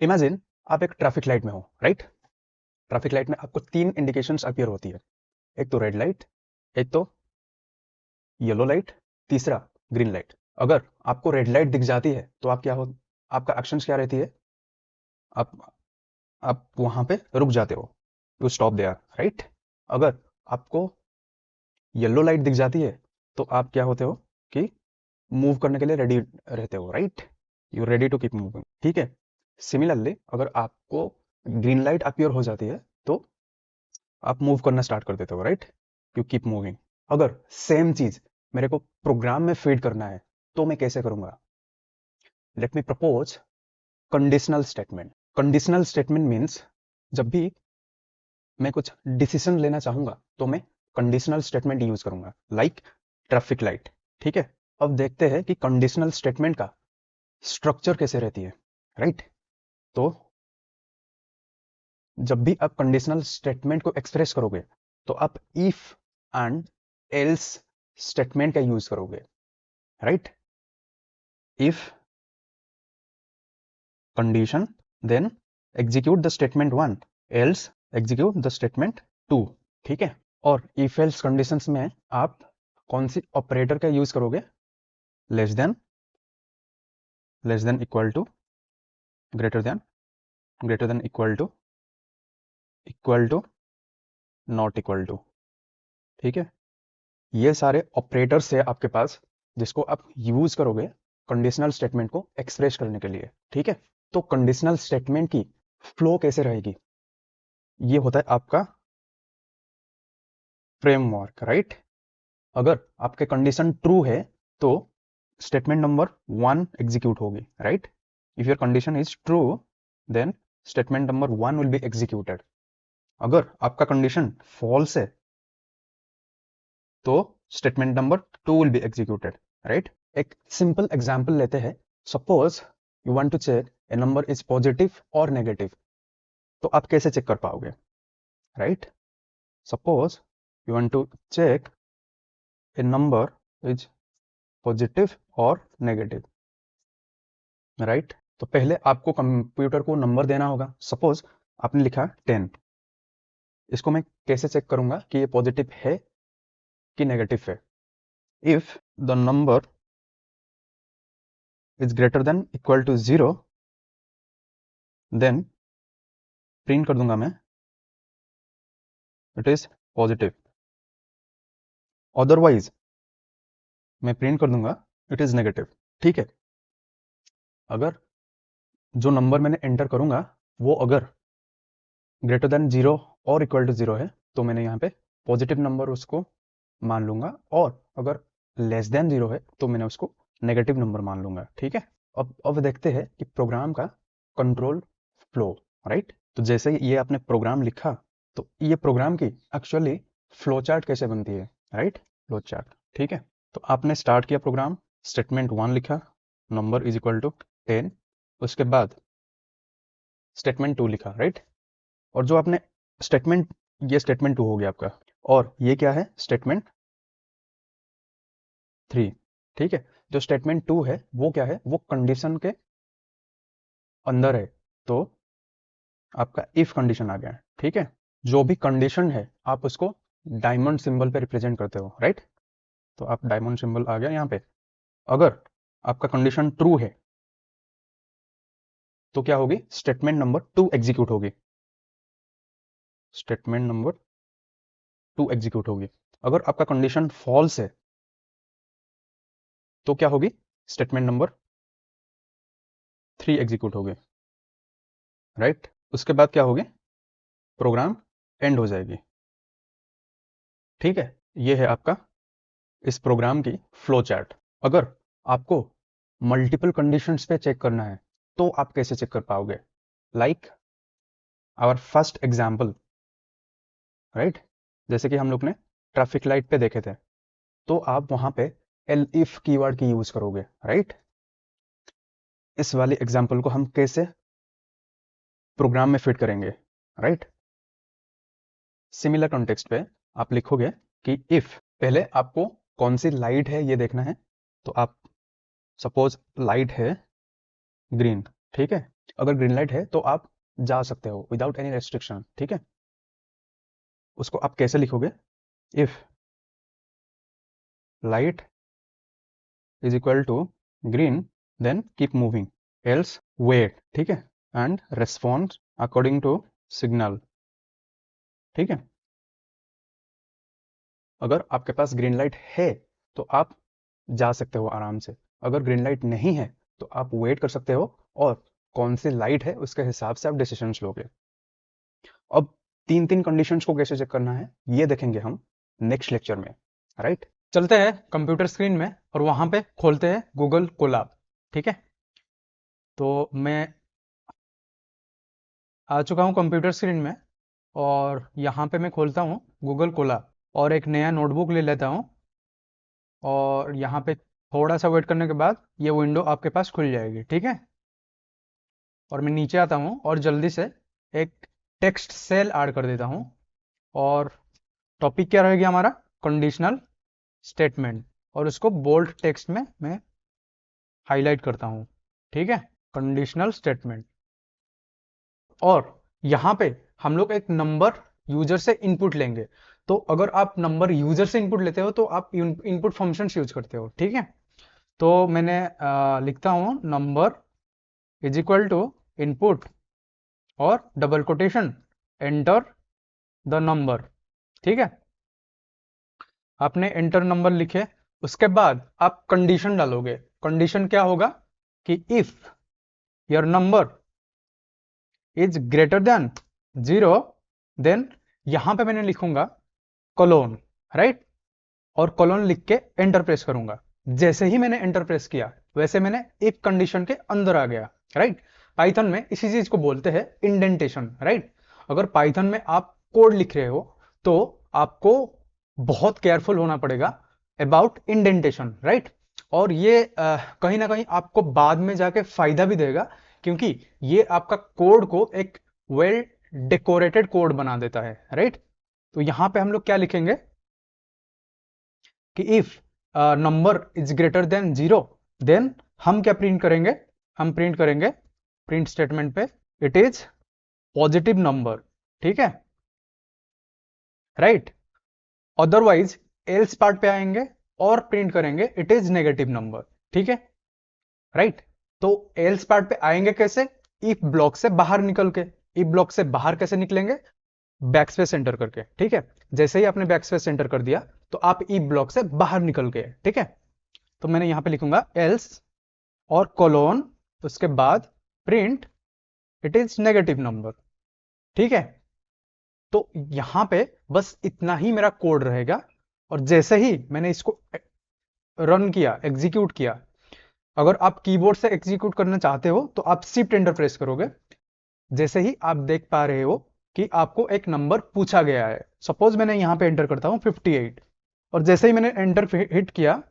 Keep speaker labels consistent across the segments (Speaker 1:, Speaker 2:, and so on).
Speaker 1: Imagine आप एक traffic light में हो, राइट? ट्रैफिक लाइट में आपको 3 इंडिकेशंस अपीयर होती है। एक तो रेड लाइट, एक तो येलो लाइट, तीसरा ग्रीन लाइट। अगर आपको रेड लाइट दिख जाती है तो आपका एक्शंस क्या रहती है? आप आप वहां पे रुक जाते हो, यू स्टॉप देयर, राइट? अगर आपको येलो लाइट दिख जाती है तो आप क्या होते हो कि मूव करने के लिए रेडी रहते हो, right? You ready to keep moving, ठीक है? सिमिलरली अगर आपको ग्रीन लाइट अपीयर हो जाती है तो आप मूव करना स्टार्ट कर देते हो, राइट? You keep moving. अगर सेम चीज मेरे को प्रोग्राम में फीड करना है तो मैं कैसे करूंगा? Let me propose conditional statement. Conditional statement means जब भी मैं कुछ डिसीजन लेना चाहूंगा तो मैं कंडीशनल स्टेटमेंट यूज करूंगा, लाइक ट्रैफिक लाइट, ठीक है? अब देखते हैं कि कंडीशनल स्टेटमेंट का स्ट्रक्चर कैसे रहती है, राइट? तो जब भी आप कंडीशनल स्टेटमेंट को एक्सप्रेस करोगे तो आप इफ एंड एल्स स्टेटमेंट का यूज करोगे, right? If condition, then execute the statement 1, else execute the statement 2, ठीक है? और इफ एल्स कंडीशंस में आप कौन सी ऑपरेटर का यूज करोगे? Less than equal to, greater than equal to not equal to, ठीक है? ये सारे ऑपरेटर्स है आपके पास जिसको आप यूज करोगे कंडीशनल स्टेटमेंट को एक्सप्रेस करने के लिए, ठीक है? तो कंडीशनल स्टेटमेंट की फ्लो कैसे रहेगी? ये होता है आपका फ्रेमवर्क, राइट? अगर आपके कंडीशन ट्रू है तो स्टेटमेंट नंबर 1 एग्जीक्यूट होगी, right? If your condition is true then statement number 1 will be executed. अगर आपका कंडीशन फॉल्स है तो statement number 2 will be executed, right? एक सिंपल एग्जांपल लेते हैं। Suppose you want to check a number is positive और negative, तो आप कैसे चेक कर पाओगे, right? Suppose you want to check a number is positive और नेगेटिव, राइट? तो पहले आपको कंप्यूटर को नंबर देना होगा। सपोज आपने लिखा 10, इसको मैं कैसे चेक करूंगा कि ये पॉजिटिव है कि नेगेटिव है? If the number is greater than equal to 0 then print कर दूंगा मैं इट इज पॉजिटिव। अदरवाइज मैं प्रिंट कर दूंगा इट इज नेगेटिव, ठीक है? अगर जो नंबर मैंने एंटर करूंगा वो अगर ग्रेटर देन 0 और इक्वल टू 0 है तो मैंने यहाँ पे पॉजिटिव नंबर उसको मान लूंगा, और अगर लेस देन 0 है तो मैंने उसको नेगेटिव नंबर मान लूंगा, ठीक है? अब देखते हैं कि प्रोग्राम का कंट्रोल फ्लो, राइट? तो जैसे ही ये आपने प्रोग्राम लिखा तो ये प्रोग्राम की एक्चुअली फ्लो चार्ट कैसे बनती है, राइट? फ्लो चार्ट, ठीक है? तो आपने स्टार्ट किया प्रोग्राम, स्टेटमेंट 1 लिखा, नंबर इज इक्वल टू 10, उसके बाद स्टेटमेंट 2 लिखा, राइट? और जो आपने स्टेटमेंट, ये स्टेटमेंट 2 हो गया आपका, और ये क्या है? स्टेटमेंट 3, ठीक है? जो स्टेटमेंट 2 है वो क्या है? वो कंडीशन के अंदर है, तो आपका इफ कंडीशन आ गया, ठीक है? जो भी कंडीशन है आप उसको डायमंड सिंबल पे रिप्रेजेंट करते हो, राइट? तो आप डायमंड सिंबल आ गया यहाँ पे। अगर आपका कंडीशन ट्रू है तो क्या होगी? स्टेटमेंट नंबर 2 एग्जीक्यूट होगी, स्टेटमेंट नंबर 2 एग्जीक्यूट होगी। अगर आपका कंडीशन फॉल्स है तो क्या होगी? स्टेटमेंट नंबर 3 एग्जीक्यूट होगी, राइट? उसके बाद क्या होगी? प्रोग्राम एंड हो जाएगी, ठीक है? ये है आपका इस प्रोग्राम की फ्लो चार्ट। अगर आपको मल्टीपल कंडीशंस पे चेक करना है तो आप कैसे चेक कर पाओगे? Like our first example, right? जैसे कि हम लोग ने ट्रैफिक लाइट पे देखे थे, तो आप वहां पे एल इफ कीवर्ड की यूज करोगे, राइट? इस वाली एग्जाम्पल को हम कैसे प्रोग्राम में फिट करेंगे, राइट? सिमिलर कॉन्टेक्स्ट पे आप लिखोगे कि इफ, पहले आपको कौन सी लाइट है ये देखना है, तो आप सपोज लाइट है ग्रीन, ठीक है? अगर ग्रीन लाइट है तो आप जा सकते हो विदाउट एनी रेस्ट्रिक्शन, ठीक है। उसको आप कैसे लिखोगे? If light is equal to green then keep moving, else wait, ठीक है, and respond according to signal, ठीक है। अगर आपके पास ग्रीन लाइट है तो आप जा सकते हो आराम से, अगर ग्रीन लाइट नहीं है तो आप वेट कर सकते हो और कौन सी लाइट है उसके हिसाब से आप डिसीजंस लोगे। अब तीन तीन कंडीशंस को कैसे चेक करना है ये देखेंगे हम नेक्स्ट लेक्चर में, राइट। चलते हैं कंप्यूटर स्क्रीन में और वहां पे खोलते हैं गूगल कोलैब, ठीक है। तो मैं आ चुका हूँ कंप्यूटर स्क्रीन में और यहाँ पे मैं खोलता हूँ गूगल कोलैब और एक नया नोटबुक ले लेता हूँ और यहाँ पे थोड़ा सा वेट करने के बाद ये विंडो आपके पास खुल जाएगी, ठीक है। और मैं नीचे आता हूँ और जल्दी से एक टेक्स्ट सेल ऐड कर देता हूँ और टॉपिक क्या रहेगा हमारा? कंडीशनल स्टेटमेंट, और उसको बोल्ड टेक्स्ट में मैं हाईलाइट करता हूँ, ठीक है, कंडीशनल स्टेटमेंट। और यहाँ पे हम लोग एक नंबर यूजर से इनपुट लेंगे। तो अगर आप नंबर यूजर से इनपुट लेते हो तो आप इनपुट फंक्शंस यूज करते हो, ठीक है। तो मैंने लिखता हूँ number is equal to input और double quotation enter the number, ठीक है। आपने एंटर नंबर लिखे, उसके बाद आप कंडीशन डालोगे। कंडीशन क्या होगा कि if your number is greater than 0 then यहां पे मैंने लिखूंगा कोलोन, राइट। और कोलोन लिख के एंटर प्रेस करूंगा। जैसे ही मैंने एंटर प्रेस किया वैसे मैंने एक कंडीशन के अंदर आ गया, राइट। पाइथन में इसी चीज को बोलते हैं इंडेंटेशन, राइट। अगर पाइथन में आप कोड लिख रहे हो तो आपको बहुत केयरफुल होना पड़ेगा अबाउट इंडेंटेशन, राइट। और ये कहीं ना कहीं आपको बाद में जाके फायदा भी देगा क्योंकि ये आपका कोड को एक वेल डेकोरेटेड कोड बना देता है, राइट। तो यहां पे हम लोग क्या लिखेंगे कि if number is greater than 0 then हम क्या प्रिंट करेंगे? हम प्रिंट करेंगे प्रिंट स्टेटमेंट पे इट इज पॉजिटिव नंबर, ठीक है, राइट। अदरवाइज एल्स पार्ट पे आएंगे और प्रिंट करेंगे इट इज नेगेटिव नंबर, ठीक है, राइट। तो एल्स पार्ट पे आएंगे कैसे? इफ ब्लॉक से बाहर निकल के। इफ ब्लॉक से बाहर कैसे निकलेंगे? बैकस्पेस एंटर करके, ठीक है। जैसे ही आपने बैकस्पेस एंटर कर दिया तो आप इफ ब्लॉक से बाहर निकल गए, ठीक है। तो मैंने यहां पे लिखूंगा एल्स और कोलोन, उसके बाद print it is negative number, ठीक है। तो यहां पे बस इतना ही मेरा कोड रहेगा और जैसे ही मैंने इसको रन किया, एग्जीक्यूट किया, अगर आप कीबोर्ड से एग्जीक्यूट करना चाहते हो तो आप शिफ्ट एंटर प्रेस करोगे। जैसे ही आप देख पा रहे हो कि आपको एक नंबर पूछा गया है। सपोज मैंने यहां पे एंटर करता हूं 58 और जैसे ही मैंने एंटर हिट किया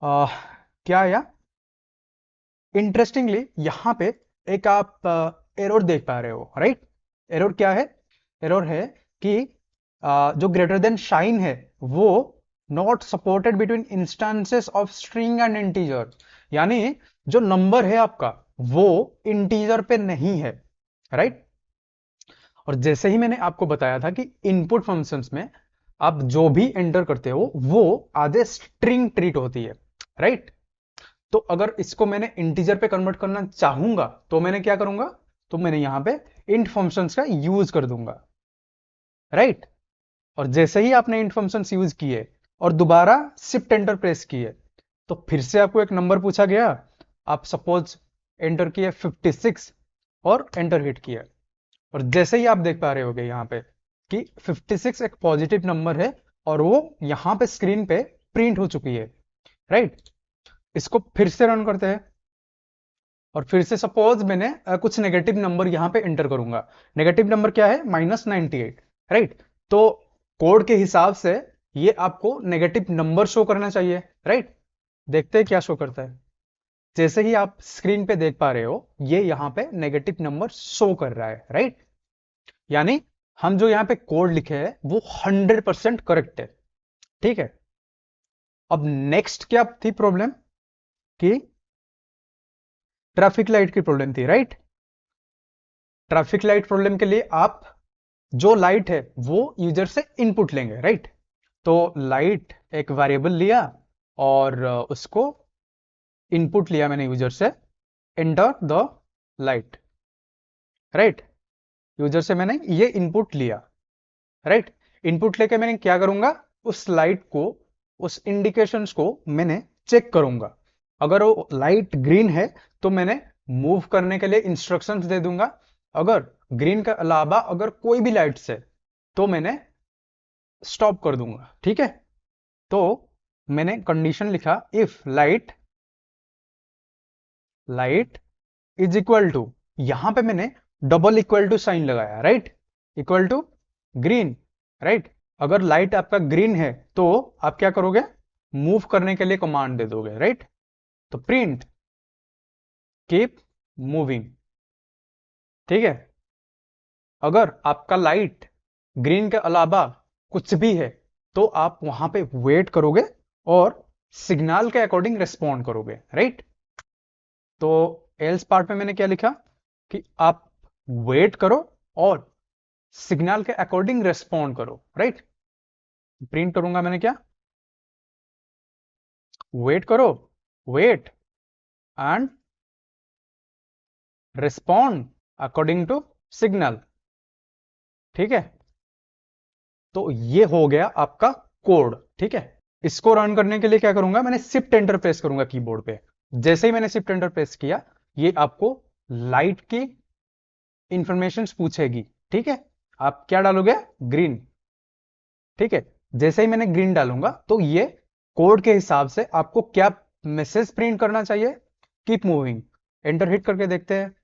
Speaker 1: क्या आया? इंटरेस्टिंगली यहां पे एक आप एरर देख पा रहे हो, राइट। एरर क्या है? एरर है कि जो ग्रेटर देन साइन है वो not supported between instances of string and integer, यानी जो नंबर है आपका वो इंटीजर पे नहीं है, राइट। और जैसे ही मैंने आपको बताया था कि इनपुट फंक्शंस में आप जो भी एंटर करते हो वो आधे स्ट्रिंग ट्रीट होती है, राइट। तो अगर इसको मैंने इंटीजर पे कन्वर्ट करना चाहूंगा तो मैंने क्या करूंगा? तो मैंने यहां पे इंट फंक्शंस का यूज कर दूंगा, राइट। और जैसे ही आपने इंट फंक्शंस यूज किए और दोबारा शिफ्ट एंटर प्रेस किए तो फिर से आपको एक नंबर पूछा गया। आप सपोज एंटर किए 56 और एंटर हिट किया और जैसे ही आप देख पा रहे होगे यहां पे कि 56 एक पॉजिटिव नंबर है और वो यहां पे स्क्रीन पे प्रिंट हो चुकी है, राइट। इसको फिर से रन करते हैं और फिर से सपोज मैंने कुछ नेगेटिव नंबर यहां पे एंटर करूंगा। नेगेटिव नंबर क्या है? -98, राइट। तो कोड के हिसाब से ये आपको नेगेटिव नंबर शो करना चाहिए, राइट। देखते हैं क्या शो करता है। जैसे ही आप स्क्रीन पे देख पा रहे हो ये यहां पे नेगेटिव नंबर शो कर रहा है, राइट। यानी हम जो यहां पे कोड लिखे हैं वो 100% करेक्ट है, ठीक है। अब नेक्स्ट क्या थी प्रॉब्लम कि ट्रैफिक लाइट की प्रॉब्लम थी, राइट। ट्रैफिक लाइट प्रॉब्लम के लिए आप जो लाइट है वो यूजर से इनपुट लेंगे, राइट। तो लाइट एक वेरिएबल लिया और उसको इनपुट लिया मैंने यूजर से, enter the light, right. User से मैंने ये इनपुट लिया, राइट। इनपुट लेके मैंने क्या करूंगा, उस लाइट को, उस इंडिकेशंस को मैंने चेक करूंगा। अगर वो लाइट ग्रीन है तो मैंने मूव करने के लिए इंस्ट्रक्शंस दे दूंगा। अगर ग्रीन के अलावा अगर कोई भी लाइट्स है तो मैंने स्टॉप कर दूंगा, ठीक है। तो मैंने कंडीशन लिखा, if light is equal to, यहां पे मैंने डबल इक्वल टू साइन लगाया, right, equal to green, right. अगर लाइट आपका ग्रीन है तो आप क्या करोगे, मूव करने के लिए कमांड दे दोगे, राइट। तो प्रिंट कीप मूविंग, ठीक है। अगर आपका लाइट ग्रीन के अलावा कुछ भी है तो आप वहां पे वेट करोगे और सिग्नल के अकॉर्डिंग रिस्पॉन्ड करोगे, राइट। तो एल्स पार्ट में मैंने क्या लिखा कि आप वेट करो और सिग्नल के अकॉर्डिंग रेस्पॉन्ड करो, राइट। प्रिंट करूंगा मैंने क्या, वेट करो, wait and respond according to signal, ठीक है। तो ये हो गया आपका कोड, ठीक है। इसको रन करने के लिए क्या करूंगा, मैंने शिफ्ट एंटर प्रेस करूंगा कीबोर्ड पे। जैसे ही मैंने शिफ्ट एंटर प्रेस किया, ये आपको लाइट की इंफॉर्मेशन पूछेगी, ठीक है। आप क्या डालोगे, ग्रीन, ठीक है। जैसे ही मैंने ग्रीन डालूंगा तो ये कोड के हिसाब से आपको क्या मैसेज प्रिंट करना चाहिए, कीप मूविंग। एंटर हिट करके देखते हैं।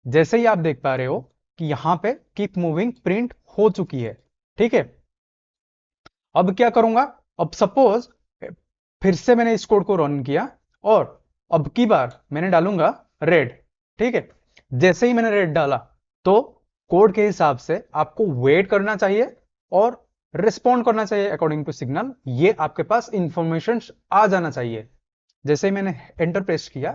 Speaker 1: जैसे ही आप देख पा रहे हो कि यहां पे कीप मूविंग प्रिंट हो चुकी है, ठीक है। अब क्या करूंगा, अब सपोज फिर से मैंने इस कोड को रन किया और अब की बार मैंने डालूंगा रेड, ठीक है। जैसे ही मैंने रेड डाला तो कोड के हिसाब से आपको वेट करना चाहिए और रिस्पॉन्ड करना चाहिए अकॉर्डिंग टू सिग्नल। ये आपके पास इंफॉर्मेशन आ जाना चाहिए। जैसे ही मैंने एंटर प्रेस किया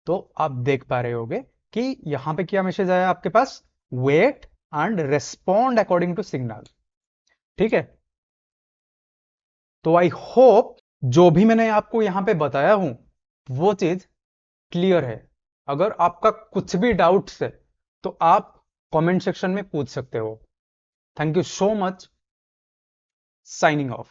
Speaker 1: तो आप देख पा रहे होगे कि यहां पे क्या मैसेज आया आपके पास, wait and respond according to signal, ठीक है। तो आई होप जो भी मैंने आपको यहां पे बताया हूं वो चीज क्लियर है। अगर आपका कुछ भी डाउट्स है तो आप कमेंट सेक्शन में पूछ सकते हो। Thank you so much, signing off.